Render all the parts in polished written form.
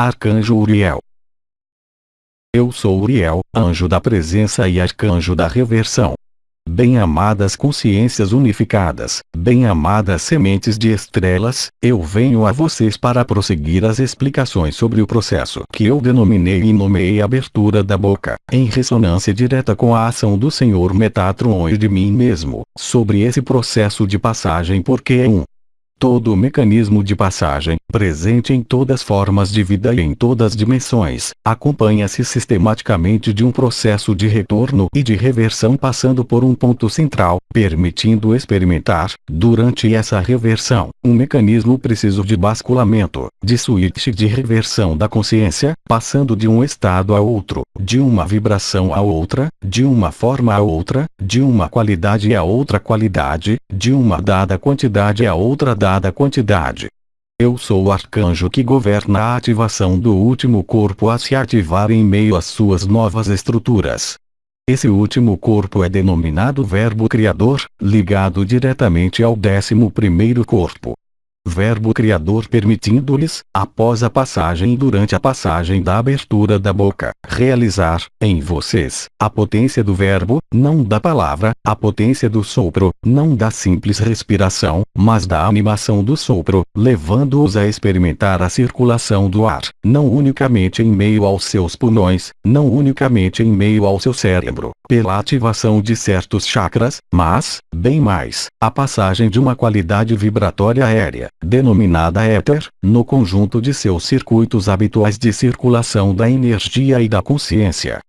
Arcanjo Uriel. Eu sou Uriel, anjo da presença e arcanjo da reversão. Bem-amadas consciências unificadas, bem-amadas sementes de estrelas, eu venho a vocês para prosseguir as explicações sobre o processo que eu denominei e nomeei abertura da boca, em ressonância direta com a ação do Senhor Metatron e de mim mesmo, sobre esse processo de passagem, porque é todo o mecanismo de passagem, presente em todas as formas de vida e em todas as dimensões, acompanha-se sistematicamente de um processo de retorno e de reversão, passando por um ponto central, permitindo experimentar, durante essa reversão, um mecanismo preciso de basculamento, de switch de reversão da consciência, passando de um estado a outro, de uma vibração a outra, de uma forma a outra, de uma qualidade a outra qualidade, de uma dada quantidade a outra dada quantidade. Eu sou o arcanjo que governa a ativação do último corpo a se ativar em meio às suas novas estruturas. Esse último corpo é denominado Verbo Criador, ligado diretamente ao 11º corpo. Verbo Criador, permitindo-lhes, após a passagem e durante a passagem da abertura da boca, realizar, em vocês, a potência do verbo, não da palavra, a potência do sopro, não da simples respiração, mas da animação do sopro, levando-os a experimentar a circulação do ar, não unicamente em meio aos seus pulmões, não unicamente em meio ao seu cérebro, pela ativação de certos chakras, mas, bem mais, a passagem de uma qualidade vibratória aérea, denominada éter, no conjunto de seus circuitos habituais de circulação da energia e da consciência.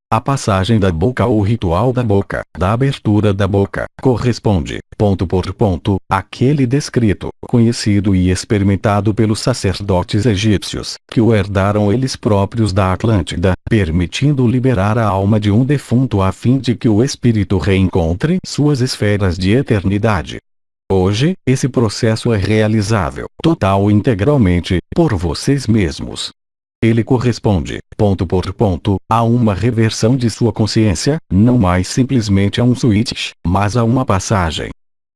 A passagem da boca ou ritual da boca, da abertura da boca, corresponde, ponto por ponto, àquele descrito, conhecido e experimentado pelos sacerdotes egípcios, que o herdaram eles próprios da Atlântida, permitindo liberar a alma de um defunto a fim de que o espírito reencontre suas esferas de eternidade. Hoje, esse processo é realizável, total e integralmente, por vocês mesmos. Ele corresponde, ponto por ponto, a uma reversão de sua consciência, não mais simplesmente a um switch, mas a uma passagem.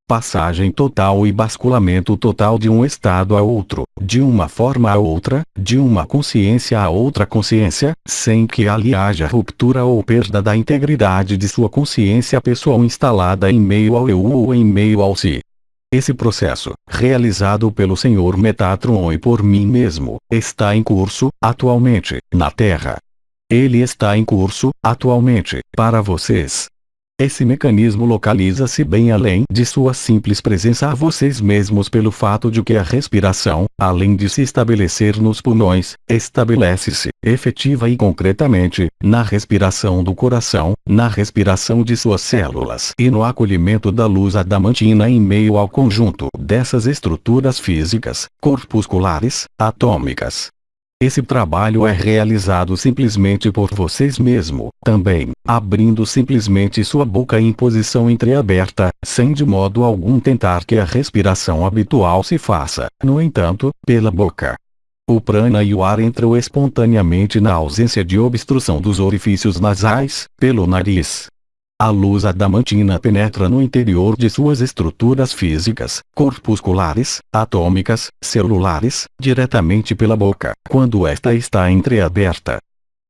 Passagem total e basculamento total de um estado a outro, de uma forma a outra, de uma consciência a outra consciência, sem que ali haja ruptura ou perda da integridade de sua consciência pessoal instalada em meio ao eu ou em meio ao si. Esse processo, realizado pelo Senhor Metatron e por mim mesmo, está em curso, atualmente, na Terra. Ele está em curso, atualmente, para vocês. Esse mecanismo localiza-se bem além de sua simples presença a vocês mesmos pelo fato de que a respiração, além de se estabelecer nos pulmões, estabelece-se, efetiva e concretamente, na respiração do coração, na respiração de suas células e no acolhimento da luz adamantina em meio ao conjunto dessas estruturas físicas, corpusculares, atômicas. Esse trabalho é realizado simplesmente por vocês mesmo, também, abrindo simplesmente sua boca em posição entreaberta, sem de modo algum tentar que a respiração habitual se faça, no entanto, pela boca. O prana e o ar entram espontaneamente na ausência de obstrução dos orifícios nasais, pelo nariz. A luz adamantina penetra no interior de suas estruturas físicas, corpusculares, atômicas, celulares, diretamente pela boca, quando esta está entreaberta.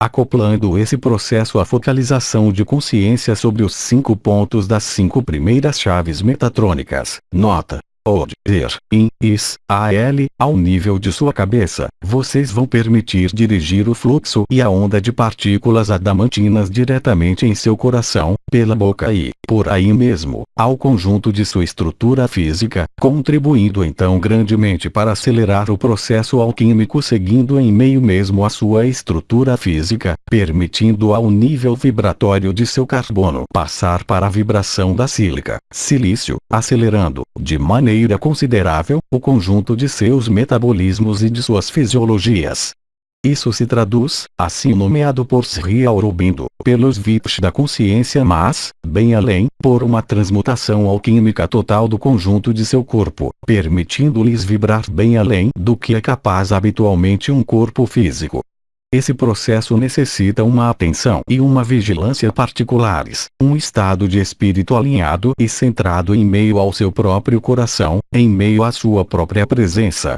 Acoplando esse processo à focalização de consciência sobre os 5 pontos das 5 primeiras chaves metatrônicas, nota. Od, Er, In, Is, Al, ao nível de sua cabeça, vocês vão permitir dirigir o fluxo e a onda de partículas adamantinas diretamente em seu coração, pela boca e, por aí mesmo, ao conjunto de sua estrutura física, contribuindo então grandemente para acelerar o processo alquímico seguindo em meio mesmo a sua estrutura física, permitindo ao nível vibratório de seu carbono passar para a vibração da sílica, silício, acelerando, de maneira considerável, o conjunto de seus metabolismos e de suas fisiologias. Isso se traduz, assim nomeado por Sri Aurobindo, pelos VIPs da consciência, mas, bem além, por uma transmutação alquímica total do conjunto de seu corpo, permitindo-lhes vibrar bem além do que é capaz habitualmente um corpo físico. Esse processo necessita uma atenção e uma vigilância particulares, um estado de espírito alinhado e centrado em meio ao seu próprio coração, em meio à sua própria presença.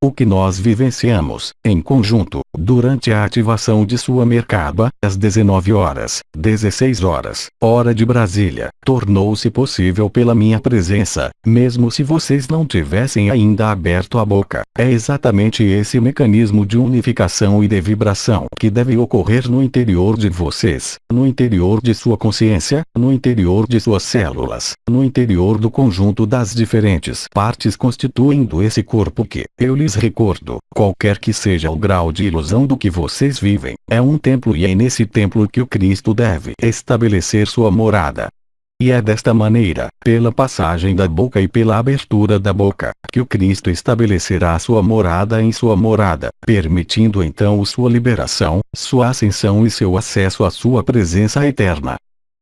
O que nós vivenciamos, em conjunto, durante a ativação de sua Merkaba, às 19 horas, 16 horas, hora de Brasília, tornou-se possível pela minha presença, mesmo se vocês não tivessem ainda aberto a boca. É exatamente esse mecanismo de unificação e de vibração que deve ocorrer no interior de vocês, no interior de sua consciência, no interior de suas células, no interior do conjunto das diferentes partes constituindo esse corpo que, eu lhes recordo, qualquer que seja o grau de ilusão do que vocês vivem, é um templo e é nesse templo que o Cristo deve estabelecer sua morada. E é desta maneira, pela passagem da boca e pela abertura da boca, que o Cristo estabelecerá sua morada em sua morada, permitindo então sua liberação, sua ascensão e seu acesso à sua presença eterna.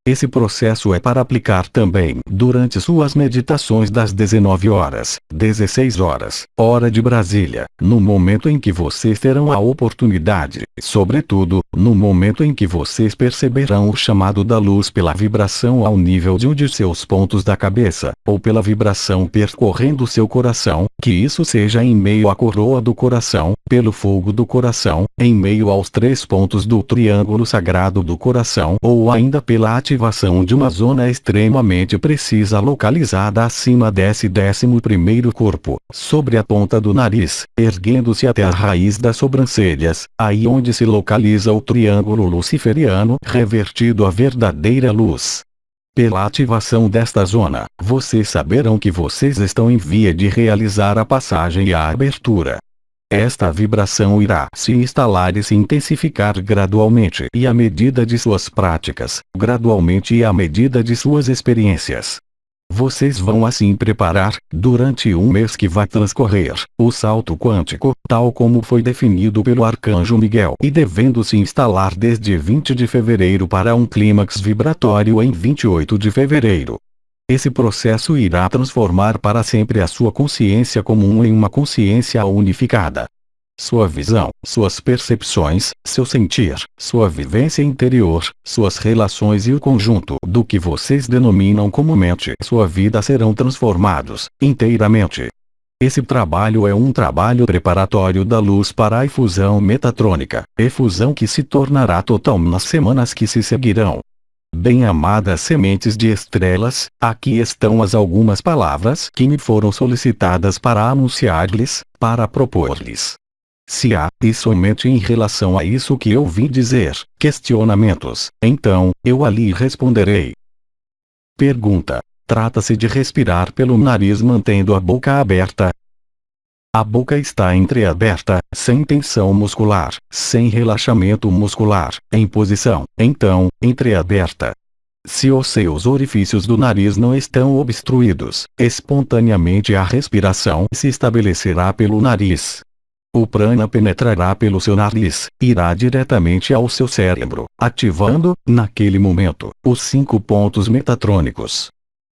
Esse processo é para aplicar também durante suas meditações das 19 horas, 16 horas, hora de Brasília, no momento em que vocês terão a oportunidade, sobretudo, no momento em que vocês perceberão o chamado da luz pela vibração ao nível de um de seus pontos da cabeça, ou pela vibração percorrendo seu coração, que isso seja em meio à coroa do coração, pelo fogo do coração, em meio aos 3 pontos do triângulo sagrado do coração, ou ainda pela ativação de uma zona extremamente precisa localizada acima desse 11º corpo, sobre a ponta do nariz, erguendo-se até a raiz das sobrancelhas, aí onde se localiza o triângulo luciferiano revertido à verdadeira luz. Pela ativação desta zona, vocês saberão que vocês estão em via de realizar a passagem e a abertura. Esta vibração irá se instalar e se intensificar gradualmente e à medida de suas práticas, gradualmente e à medida de suas experiências. Vocês vão assim preparar, durante um mês que vai transcorrer, o salto quântico, tal como foi definido pelo Arcanjo Miguel e devendo se instalar desde 20 de fevereiro para um clímax vibratório em 28 de fevereiro. Esse processo irá transformar para sempre a sua consciência comum em uma consciência unificada. Sua visão, suas percepções, seu sentir, sua vivência interior, suas relações e o conjunto do que vocês denominam comumente sua vida serão transformados, inteiramente. Esse trabalho é um trabalho preparatório da luz para a efusão metatrônica, efusão que se tornará total nas semanas que se seguirão. Bem-amadas sementes de estrelas, aqui estão as algumas palavras que me foram solicitadas para anunciar-lhes, para propor-lhes. Se há, e somente em relação a isso que eu vim dizer, questionamentos, então, eu ali responderei. Pergunta: trata-se de respirar pelo nariz mantendo a boca aberta? A boca está entreaberta, sem tensão muscular, sem relaxamento muscular, em posição, então, entreaberta. Se os seus orifícios do nariz não estão obstruídos, espontaneamente a respiração se estabelecerá pelo nariz. O prana penetrará pelo seu nariz, irá diretamente ao seu cérebro, ativando, naquele momento, os 5 pontos metatrônicos.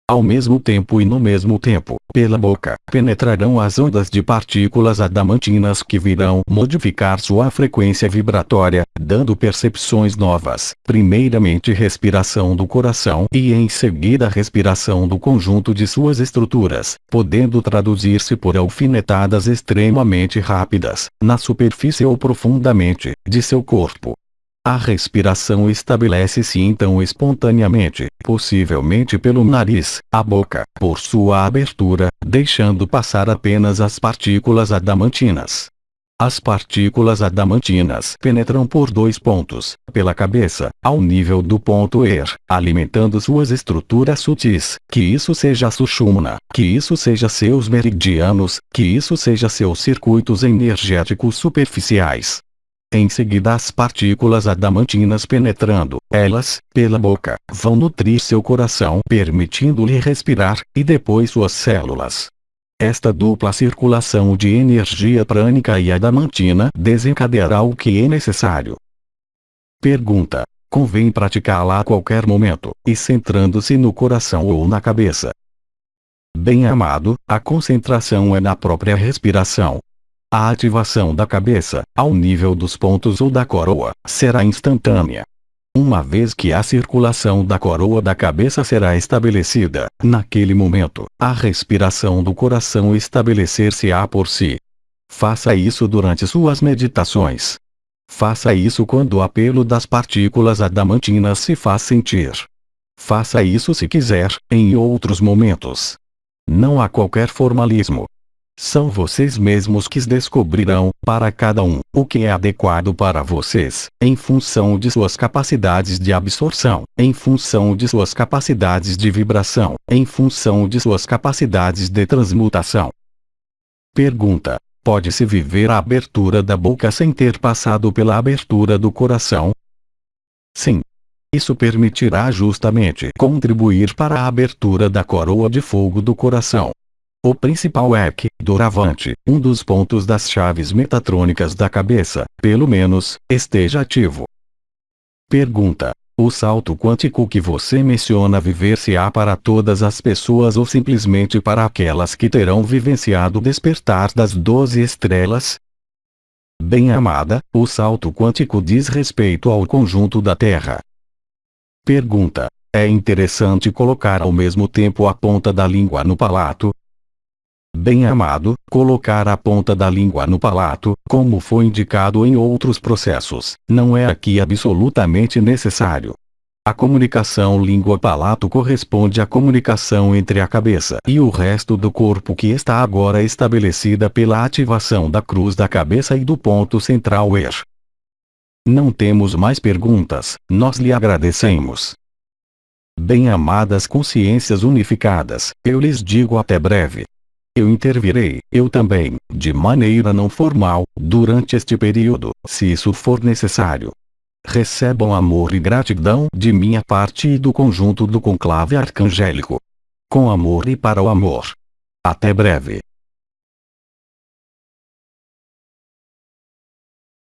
Ao mesmo tempo e no mesmo tempo, pela boca, penetrarão as ondas de partículas adamantinas que virão modificar sua frequência vibratória, dando percepções novas, primeiramente respiração do coração e em seguida respiração do conjunto de suas estruturas, podendo traduzir-se por alfinetadas extremamente rápidas, na superfície ou profundamente, de seu corpo. A respiração estabelece-se então espontaneamente, possivelmente pelo nariz, a boca, por sua abertura, deixando passar apenas as partículas adamantinas. As partículas adamantinas penetram por 2 pontos, pela cabeça, ao nível do ponto ER, alimentando suas estruturas sutis, que isso seja a Sushumna, que isso seja seus meridianos, que isso seja seus circuitos energéticos superficiais. Em seguida as partículas adamantinas penetrando, elas, pela boca, vão nutrir seu coração permitindo-lhe respirar, e depois suas células. Esta dupla circulação de energia prânica e adamantina desencadeará o que é necessário. Pergunta: convém praticá-la a qualquer momento, e centrando-se no coração ou na cabeça? Bem-amado, a concentração é na própria respiração. A ativação da cabeça, ao nível dos pontos ou da coroa, será instantânea. Uma vez que a circulação da coroa da cabeça será estabelecida, naquele momento, a respiração do coração estabelecer-se-á por si. Faça isso durante suas meditações. Faça isso quando o apelo das partículas adamantinas se faz sentir. Faça isso se quiser, em outros momentos. Não há qualquer formalismo. São vocês mesmos que descobrirão, para cada um, o que é adequado para vocês, em função de suas capacidades de absorção, em função de suas capacidades de vibração, em função de suas capacidades de transmutação. Pergunta: pode-se viver a abertura da boca sem ter passado pela abertura do coração? Sim. Isso permitirá justamente contribuir para a abertura da coroa de fogo do coração. O principal é que, doravante, um dos pontos das chaves metatrônicas da cabeça, pelo menos, esteja ativo. Pergunta: o salto quântico que você menciona viver-se-á para todas as pessoas ou simplesmente para aquelas que terão vivenciado o despertar das 12 estrelas? Bem-amada, o salto quântico diz respeito ao conjunto da Terra. Pergunta: é interessante colocar ao mesmo tempo a ponta da língua no palato? Bem-amado, colocar a ponta da língua no palato, como foi indicado em outros processos, não é aqui absolutamente necessário. A comunicação língua-palato corresponde à comunicação entre a cabeça e o resto do corpo que está agora estabelecida pela ativação da cruz da cabeça e do ponto central ER. Não temos mais perguntas, nós lhe agradecemos. Bem-amadas consciências unificadas, eu lhes digo até breve. Eu intervirei, eu também, de maneira não formal, durante este período, se isso for necessário. Recebam amor e gratidão de minha parte e do conjunto do conclave arcangélico. Com amor e para o amor. Até breve.